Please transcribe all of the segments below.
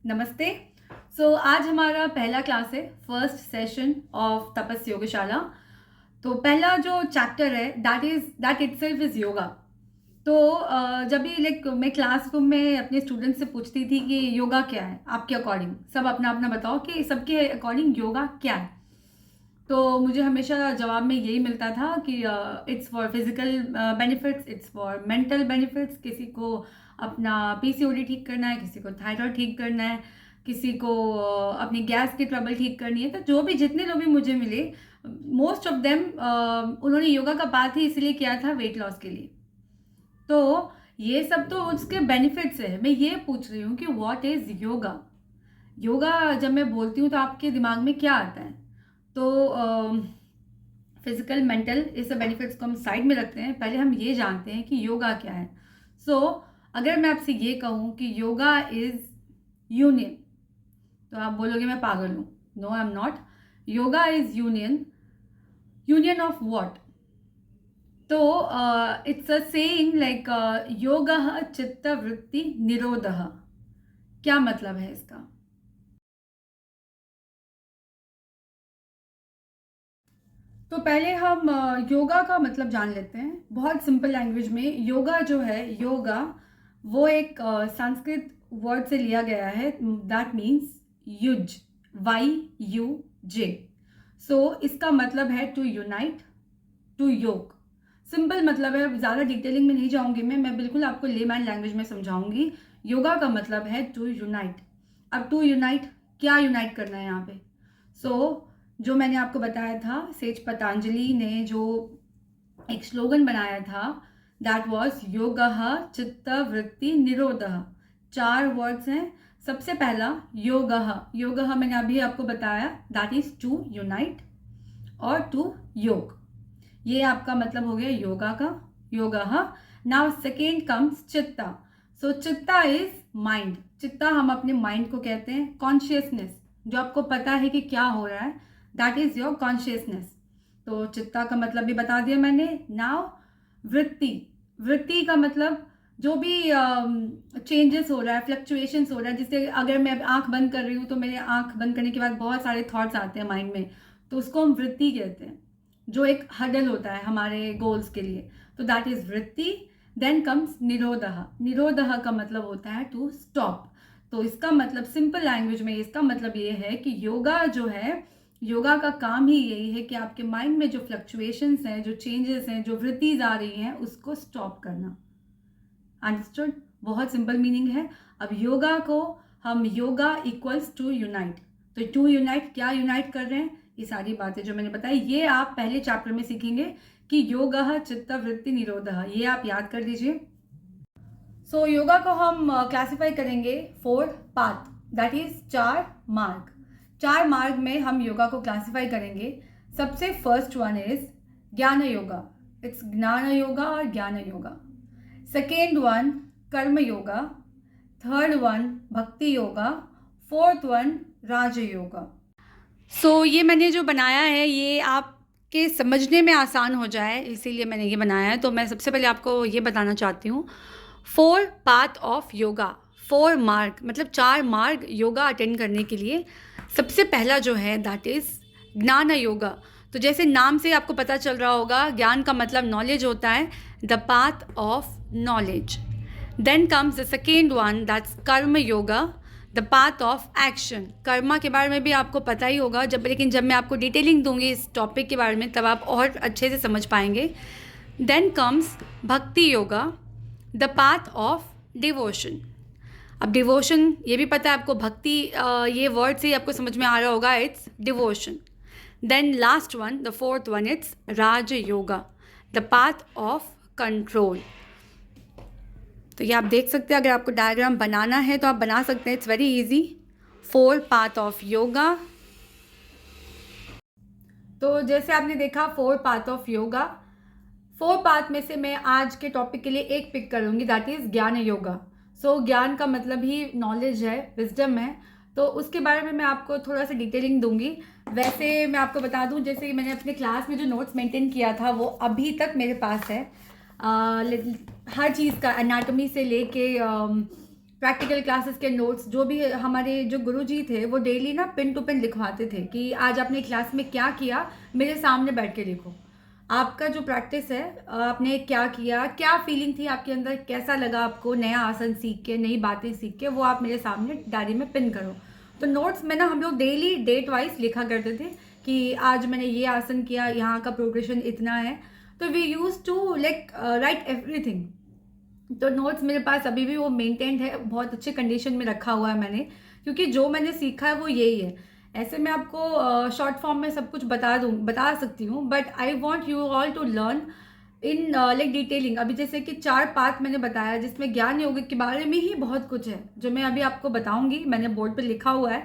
नमस्ते। आज हमारा पहला क्लास है, फर्स्ट सेशन ऑफ तपस योगशाला। तो पहला जो चैप्टर है दैट इटसेल्फ इज़ योगा। जब भी मैं क्लासरूम में अपने स्टूडेंट्स से पूछती थी कि योगा क्या है आपके अकॉर्डिंग, सब अपना अपना बताओ कि सबके अकॉर्डिंग योगा क्या है। तो मुझे हमेशा जवाब में यही मिलता था कि it's for physical benefits, it's for mental benefits. किसी को अपना पीसीओडी ठीक करना है, किसी को थायराइड ठीक करना है, किसी को अपनी गैस की ट्रबल ठीक करनी है। तो जो भी जितने लोग भी मुझे मिले, मोस्ट ऑफ देम उन्होंने योगा का बात ही इसलिए किया था वेट लॉस के लिए। तो ये सब तो उसके बेनिफिट्स है। मैं ये पूछ रही हूँ कि व्हाट इज़ योगा। योगा जब मैं बोलती हूँ तो आपके दिमाग में क्या आता है? तो फिजिकल मेंटल इस सब बेनिफिट्स को हम साइड में रखते हैं। पहले हम ये जानते हैं कि योगा क्या है। अगर मैं आपसे ये कहूँ कि योगा इज़ यूनियन, तो आप बोलोगे मैं पागल हूँ। No, I am not. Yoga is union. Union of what? तो इट्स अ सेइंग लाइक योगः चित्तवृत्ति निरोधः। क्या मतलब है इसका? तो पहले हम योगा का मतलब जान लेते हैं बहुत सिंपल लैंग्वेज में। योगा जो है, योगा वो एक संस्कृत वर्ड से लिया गया है, दैट मीन्स युज, YUJ। इसका मतलब है टू यूनाइट, टू योग। सिंपल मतलब है, ज़्यादा डिटेलिंग में नहीं जाऊंगी मैं बिल्कुल आपको लेमैन लैंग्वेज में समझाऊंगी। योगा का मतलब है टू यूनाइट। अब टू यूनाइट, क्या यूनाइट करना है यहाँ पे? जो मैंने आपको बताया था, सेज पतंजलि ने जो एक स्लोगन बनाया था, दैट वॉज योगः चित्त वृत्ति निरोधः। 4 वर्ड्स हैं। सबसे पहला योगः। योगः मैंने अभी आपको बताया, दैट इज टू यूनाइट और टू योग। ये आपका मतलब हो गया योगा का, योगः। नाउ सेकेंड कम्स चित्ता। चित्ता इज माइंड। चित्ता हम अपने माइंड को कहते हैं। कॉन्शियसनेस, जो आपको पता है कि क्या हो रहा है, दैट इज योर कॉन्शियसनेस। तो चित्ता का मतलब भी बता दिया मैंने। नाउ वृत्ति। वृत्ति का मतलब जो भी चेंजेस हो रहा है, फ्लक्चुएशंस हो रहा है, जिससे अगर मैं आंख बंद कर रही हूँ तो मेरे आंख बंद करने के बाद बहुत सारे थॉट्स आते हैं माइंड में, तो उसको हम वृत्ति कहते हैं। जो एक हडल होता है हमारे गोल्स के लिए, तो that is vritti. Then comes nirodha. निरोधः का मतलब होता है टू स्टॉप। तो इसका मतलब सिंपल लैंग्वेज में इसका मतलब ये है कि योगा जो है, योगा का काम ही यही है कि आपके माइंड में जो फ्लक्चुएशंस हैं, जो चेंजेस हैं, जो वृत्तिज आ रही हैं, उसको स्टॉप करना। अंडरस्टूड? बहुत सिंपल मीनिंग है। अब योगा को हम योगा इक्वल्स टू यूनाइट। तो टू यूनाइट, क्या यूनाइट कर रहे हैं? ये सारी बातें जो मैंने बताई, ये आप पहले चैप्टर में सीखेंगे कि योगः चित्त वृत्ति निरोधः। ये आप याद कर लीजिए। योगा को हम क्लासिफाई करेंगे 4 पाथ, दैट इज 4 मार्ग। 4 मार्ग में हम योगा को क्लासिफाई करेंगे। सबसे फर्स्ट वन इज ज्ञान योगा। इट्स ज्ञान योगा और ज्ञान योगा। सेकेंड वन कर्म योगा। थर्ड वन भक्ति योगा। फोर्थ वन राज योगा। ये मैंने जो बनाया है, ये आपके समझने में आसान हो जाए इसीलिए मैंने ये बनाया है। तो मैं सबसे पहले आपको ये बताना चाहती हूँ, 4 पाथ ऑफ योगा, 4 मार्ग, मतलब 4 मार्ग योगा अटेंड करने के लिए। सबसे पहला जो है दैट इज ज्ञान योगा। तो जैसे नाम से आपको पता चल रहा होगा, ज्ञान का मतलब नॉलेज होता है, the path of knowledge. Then comes the second one, that's karma yoga, the path of action. Karma के बारे में भी आपको पता ही होगा, लेकिन जब मैं आपको डिटेलिंग दूंगी इस टॉपिक के बारे में, तब आप और अच्छे से समझ पाएंगे। देन कम्स भक्ति yoga, the path of devotion. अब डिवोशन ये भी पता है आपको, भक्ति ये वर्ड से ही आपको समझ में आ रहा होगा, it's devotion. Then last one, the fourth one, it's raj yoga, the path of control. तो ये आप देख सकते हैं, अगर आपको डायग्राम बनाना है तो आप बना सकते हैं, it's very easy. 4 path of yoga. तो जैसे आपने देखा 4 पाथ ऑफ योगा, 4 पाथ में से मैं आज के टॉपिक के लिए एक पिक करूंगी, दैट इज ज्ञान योगा। ज्ञान का मतलब ही नॉलेज है, विजडम है। तो उसके बारे में मैं आपको थोड़ा सा डिटेलिंग दूंगी। वैसे मैं आपको बता दूं, जैसे मैंने अपने क्लास में जो नोट्स मेंटेन किया था वो अभी तक मेरे पास है। हर चीज़ का, एनाटॉमी से लेके प्रैक्टिकल क्लासेस के नोट्स जो भी हमारे जो गुरुजी थे वो डेली ना पिन टू पिन लिखवाते थे कि आज आपने क्लास में क्या किया, मेरे सामने बैठ के लिखो। आपका जो प्रैक्टिस है, आपने क्या किया, क्या फीलिंग थी आपके अंदर, कैसा लगा आपको नया आसन सीख के, नई बातें सीख के, वो आप मेरे सामने डायरी में पिन करो। तो नोट्स में ना हम लोग डेली डेट वाइज लिखा करते थे कि आज मैंने ये आसन किया, यहाँ का प्रोग्रेशन इतना है। तो we use to like write everything. तो नोट्स मेरे पास अभी भी वो मेंटेन्ड है, बहुत अच्छे कंडीशन में रखा हुआ है मैंने, क्योंकि जो मैंने सीखा है वो यही है। ऐसे मैं आपको शॉर्ट फॉर्म में सब कुछ बता सकती हूँ, but I want you all to learn in like detailing. अभी जैसे कि 4 पार्ट मैंने बताया, जिसमें ज्ञान योग के बारे में ही बहुत कुछ है जो मैं अभी आपको बताऊंगी। मैंने बोर्ड पे लिखा हुआ है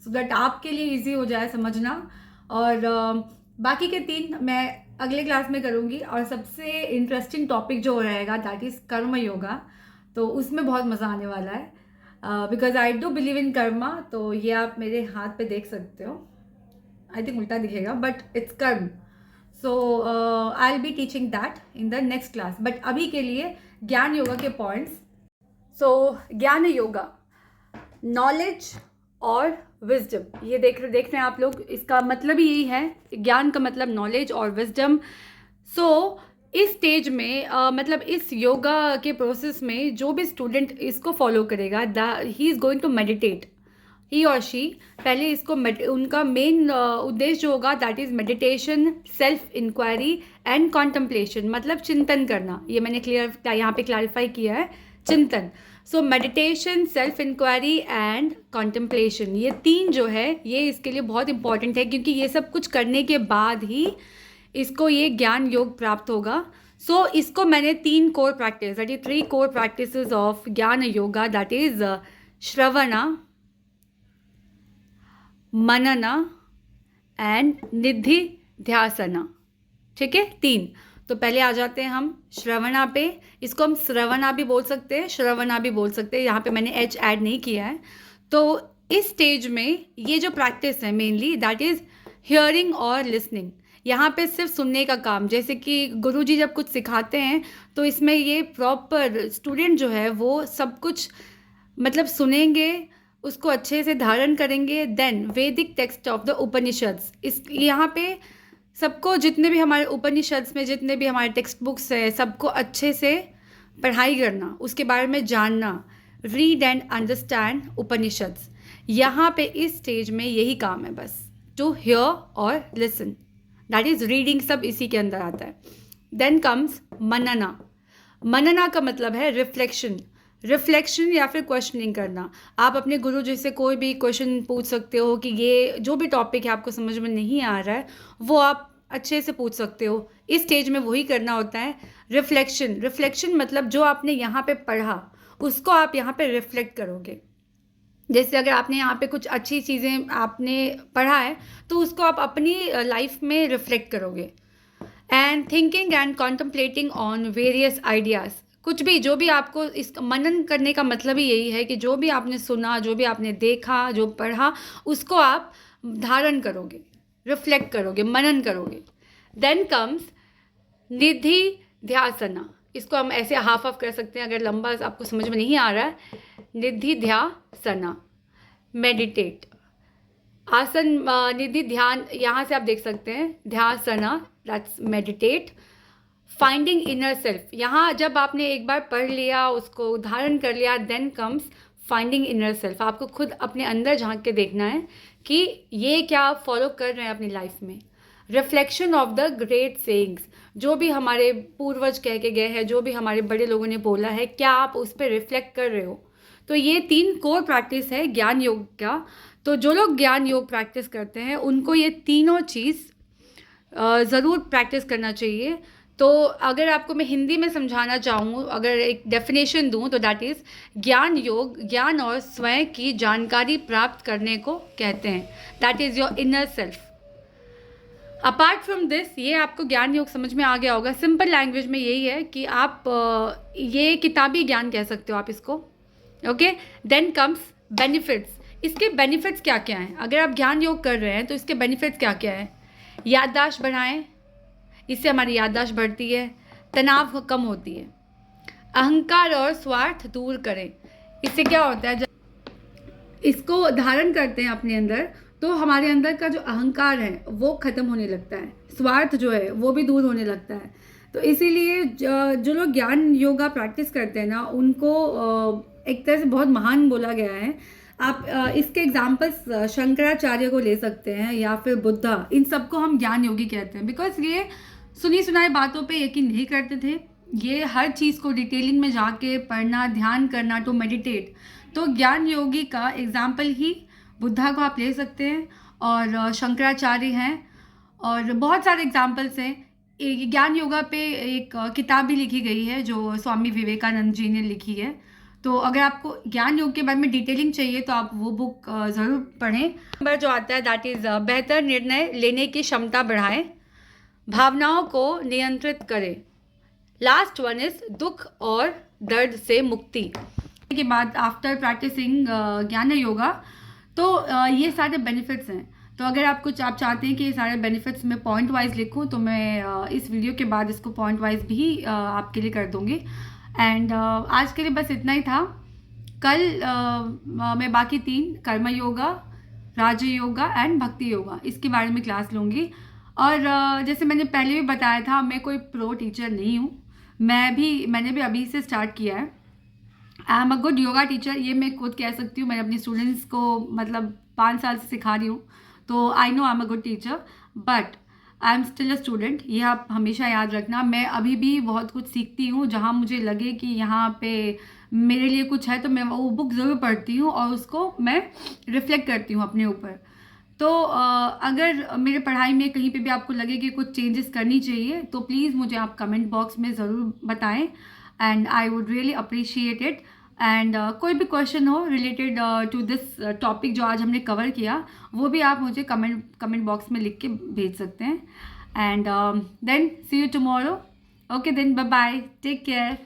सो दैट आपके लिए इजी हो जाए समझना। और बाकी के 3 मैं अगले क्लास में करूँगी। और सबसे इंटरेस्टिंग टॉपिक जो रहेगा दैट इज़ कर्म योगा, तो उसमें बहुत मज़ा आने वाला है, because I do believe in Karma. तो ये आप मेरे हाथ पे देख सकते हो, आई थिंक उल्टा दिखेगा but it's karma. So I will be teaching that in the next class, but अभी के लिए ज्ञान योगा के पॉइंट्स। सो ज्ञान योगा, नॉलेज और विजडम, ये देख रहे हैं आप लोग, इसका मतलब ही यही है, ज्ञान का मतलब नॉलेज और विजडम। सो इस स्टेज में मतलब इस योगा के प्रोसेस में जो भी स्टूडेंट इसको फॉलो करेगा, he is going to meditate, he और शी। पहले इसको उनका मेन उद्देश्य जो होगा that is meditation, self inquiry and contemplation, मतलब चिंतन करना। ये मैंने यहाँ पे क्लैरिफाई किया है, चिंतन। So meditation, self inquiry and contemplation, ये 3 जो है ये इसके लिए बहुत इंपॉर्टेंट है, क्योंकि ये सब कुछ करने के बाद ही इसको ये ज्ञान योग प्राप्त होगा। सो इसको मैंने 3 core practice, that is 3 core practices of ज्ञान योगा, दैट इज श्रवणा, मनना एंड निधि ध्यासना। ठीक है, 3। तो पहले आ जाते हैं हम श्रवणा पे। इसको हम श्रवणा भी बोल सकते हैं, श्रवणा भी बोल सकते हैं, यहाँ पे मैंने एच ऐड नहीं किया है। तो इस स्टेज में ये जो प्रैक्टिस है मेनली दैट इज़ हियरिंग और लिसनिंग। यहाँ पे सिर्फ सुनने का काम, जैसे कि गुरुजी जब कुछ सिखाते हैं तो इसमें ये प्रॉपर स्टूडेंट जो है वो सब कुछ मतलब सुनेंगे, उसको अच्छे से धारण करेंगे। देन वैदिक टेक्स्ट ऑफ द उपनिषद्स, इस यहाँ पे सबको, जितने भी हमारे उपनिषद्स में जितने भी हमारे टेक्स्ट बुक्स है, सबको अच्छे से पढ़ाई करना, उसके बारे में जानना, रीड एंड अंडरस्टैंड उपनिषद्स। यहाँ पे इस स्टेज में यही काम है बस, टू हियर और लिसन, दैट इज़ रीडिंग, सब इसी के अंदर आता है। देन कम्स मनना। मनना का मतलब है रिफ्लेक्शन, रिफ्लेक्शन या फिर क्वेश्चनिंग करना। आप अपने गुरु जी से कोई भी क्वेश्चन पूछ सकते हो कि ये जो भी टॉपिक है आपको समझ में नहीं आ रहा है वो आप अच्छे से पूछ सकते हो। इस स्टेज में वही करना होता है, रिफ्लेक्शन। रिफ्लेक्शन मतलब जो आपने यहाँ पे पढ़ा उसको आप यहाँ पे रिफ्लेक्ट करोगे। जैसे अगर आपने यहाँ पे कुछ अच्छी चीज़ें आपने पढ़ा है तो उसको आप अपनी लाइफ में रिफ्लेक्ट करोगे। And thinking and contemplating on various ideas, कुछ भी जो भी आपको, इस मनन करने का मतलब ही यही है कि जो भी आपने सुना, जो भी आपने देखा, जो पढ़ा, उसको आप धारण करोगे, रिफ्लेक्ट करोगे, मनन करोगे। देन कम्स निधि ध्यासना। इसको हम ऐसे हाफ ऑफ कर सकते हैं अगर लंबा आपको समझ में नहीं आ रहा है। निधि ध्यासना, मेडिटेट, आसन, निधि ध्यान, यहाँ से आप देख सकते हैं, ध्यासना that's meditate. Finding inner self, यहाँ जब आपने एक बार पढ़ लिया, उसको धारण कर लिया, then comes finding inner self. आपको खुद अपने अंदर झांक के देखना है कि ये क्या आप फॉलो कर रहे हैं अपनी लाइफ में। Reflection of the great sayings, जो भी हमारे पूर्वज कह के गए हैं, जो भी हमारे बड़े लोगों ने बोला है, क्या आप उस पर रिफ्लेक्ट कर रहे हो। तो ये 3 कोर प्रैक्टिस है ज्ञान योग का। तो जो लोग ज्ञान योग प्रैक्टिस करते हैं उनको ये तीनों चीज़ ज़रूर प्रैक्टिस करना चाहिए। तो अगर आपको मैं हिंदी में समझाना चाहूँ, अगर एक डेफिनेशन दूँ तो दैट इज़ ज्ञान योग, ज्ञान और स्वयं की जानकारी प्राप्त करने को कहते हैं, that is your inner self. Apart from this, ये आपको ज्ञान योग समझ में आ गया होगा। सिंपल लैंग्वेज में यही है कि आप ये किताबी ज्ञान कह सकते हो आप इसको। Okay, then comes benefits. इसके बेनिफिट्स क्या क्या हैं? अगर आप ज्ञान योग कर रहे हैं तो इसके बेनिफिट्स क्या क्या हैं? याददाश्त बढ़ाएं, इससे हमारी याददाश्त बढ़ती है, तनाव कम होती है, अहंकार और स्वार्थ दूर करें, इससे क्या होता है, जब इसको धारण करते हैं अपने अंदर, तो हमारे अंदर का जो अहंकार है वो ख़त्म होने लगता है, स्वार्थ जो है वो भी दूर होने लगता है। तो इसीलिए जो लोग ज्ञान योगा प्रैक्टिस करते हैं ना, उनको एक तरह से बहुत महान बोला गया है। आप इसके एग्जाम्पल्स शंकराचार्य को ले सकते हैं या फिर बुद्धा, इन सबको हम ज्ञान योगी कहते हैं, बिकॉज ये सुनी सुनाई बातों पे यकीन नहीं करते थे। ये हर चीज़ को डिटेलिंग में जाके पढ़ना, ध्यान करना, टू मेडिटेट। तो ज्ञान योगी का एग्जाम्पल ही बुद्धा को आप ले सकते हैं, और शंकराचार्य हैं, और बहुत सारे एग्जाम्पल्स हैं। ज्ञान योगा पे एक किताब भी लिखी गई है जो स्वामी विवेकानंद जी ने लिखी है। तो अगर आपको ज्ञान योग के बारे में डिटेलिंग चाहिए तो आप वो बुक ज़रूर पढ़ें। नंबर जो आता है दैट इज़ बेहतर निर्णय लेने की क्षमता बढ़ाएं, भावनाओं को नियंत्रित करें। लास्ट वन इज़ दुख और दर्द से मुक्ति। के बाद आफ्टर प्रैक्टिसिंग ज्ञान योगा, तो ये सारे बेनिफिट्स हैं। तो अगर आप चाहते हैं कि ये सारे बेनिफिट्स मैं पॉइंट वाइज लिखूं, तो मैं इस वीडियो के बाद इसको पॉइंट वाइज भी आपके लिए कर दूंगी। एंड आज के लिए बस इतना ही था। कल मैं बाकी 3 कर्म योगा, राज योगा एंड भक्ति योगा, इसके बारे में क्लास लूँगी। और जैसे मैंने पहले भी बताया था, मैं कोई प्रो टीचर नहीं हूँ, मैंने भी अभी से स्टार्ट किया है। I am a good yoga teacher, ये मैं खुद कह सकती हूँ। मैं अपने स्टूडेंट्स को मतलब 5 साल से सिखा रही हूँ, तो I know I am a good teacher, but I am still a student. ये आप हमेशा याद रखना। मैं अभी भी बहुत कुछ सीखती हूँ। जहाँ मुझे लगे कि यहाँ पे मेरे लिए कुछ है, तो मैं वो बुक ज़रूर पढ़ती हूँ और उसको मैं रिफ्लेक्ट करती हूँ अपने ऊपर। तो अगर मेरे पढ़ाई में कहीं पे भी आपको लगे कि कुछ चेंजेस करनी चाहिए, तो प्लीज़ मुझे आप कमेंट बॉक्स में ज़रूर बताएं, and I would really appreciate it. And कोई भी क्वेश्चन हो रिलेटेड टू दिस टॉपिक जो आज हमने कवर किया, वो भी आप मुझे कमेंट बॉक्स में लिख के भेज सकते हैं। And then see you tomorrow. Okay then, bye bye, take care.